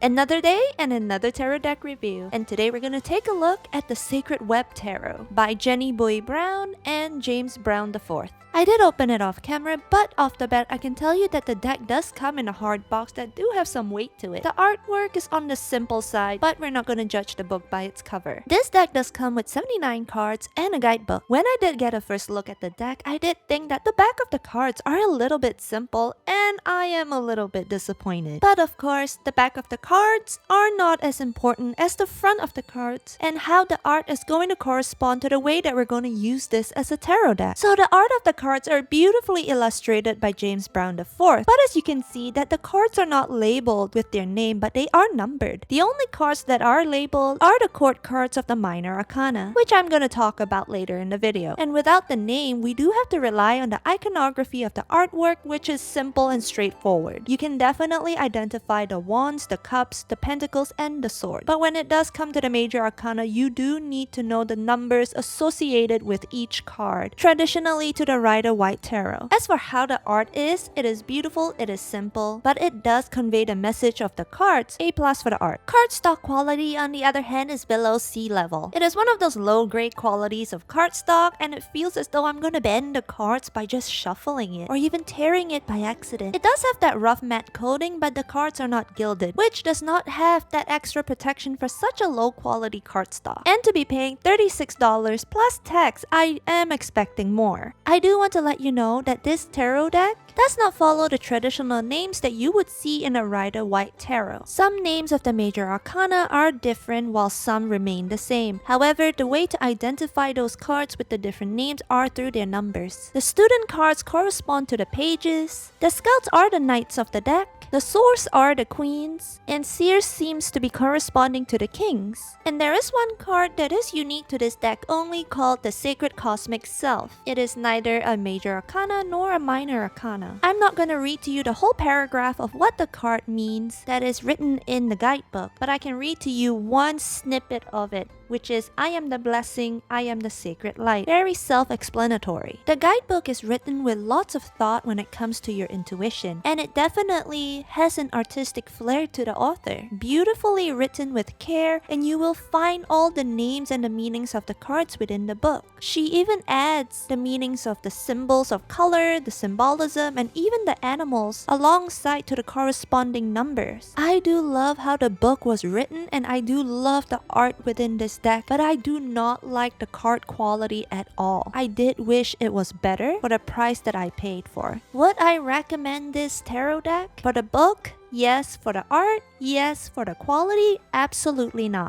Another day and another tarot deck review, and today we're gonna take a look at the Sacred Web Tarot by Jannie Bui Brown and James Brown IV. I did open it off camera, but off the bat I can tell you that the deck does come in a hard box that do have some weight to it. The artwork is on the simple side, but we're not gonna judge the book by its cover. This deck does come with 79 cards and a guidebook. When I did get a first look at the deck, I did think that the back of the cards are a little bit simple, and I am a little bit disappointed. But of course, the back of the cards are not as important as the front of the cards and how the art is going to correspond to the way that we're going to use this as a tarot deck. So the art of the cards are beautifully illustrated by James Brown IV, but as you can see that the cards are not labeled with their name, but they are numbered. The only cards that are labeled are the court cards of the minor arcana, which I'm going to talk about later in the video. And without the name, we do have to rely on the iconography of the artwork, which is simple and straightforward. You can definitely identify the wands, the cups, the pentacles, and the sword. But when it does come to the major arcana, you do need to know the numbers associated with each card, traditionally to the Rider-Waite Tarot. As for how the art is, it is beautiful, it is simple, but it does convey the message of the cards, A+ for the art. Cardstock quality, on the other hand, is below sea level. It is one of those low-grade qualities of cardstock, and it feels as though I'm gonna bend the cards by just shuffling it, or even tearing it by accident. It does have that rough matte coating, but the cards are not gilded, which does not have that extra protection for such a low-quality cardstock. And to be paying $36 plus tax, I am expecting more. I do want to let you know that this tarot deck does not follow the traditional names that you would see in a Rider-Waite Tarot. Some names of the major arcana are different while some remain the same. However, the way to identify those cards with the different names are through their numbers. The student cards correspond to the pages, the scouts are the knights of the deck, the swords are the queens, and seers seems to be corresponding to the kings. And there is one card that is unique to this deck only, called the Sacred Cosmic Self. It is neither a major arcana nor a minor arcana. I'm not gonna read to you the whole paragraph of what the card means that is written in the guidebook, but I can read to you one snippet of it, which is, I am the blessing, I am the sacred light. Very self-explanatory. The guidebook is written with lots of thought when it comes to your intuition, and it definitely has an artistic flair to the author. Beautifully written with care, and you will find all the names and the meanings of the cards within the book. She even adds the meanings of the symbols of color, the symbolism, and even the animals alongside to the corresponding numbers. I do love how the book was written, and I do love the art within this deck, but I do not like the card quality at all. I did wish it was better for the price that I paid for. Would I recommend this tarot deck? For the book, yes. For the art, yes. For the quality, absolutely not.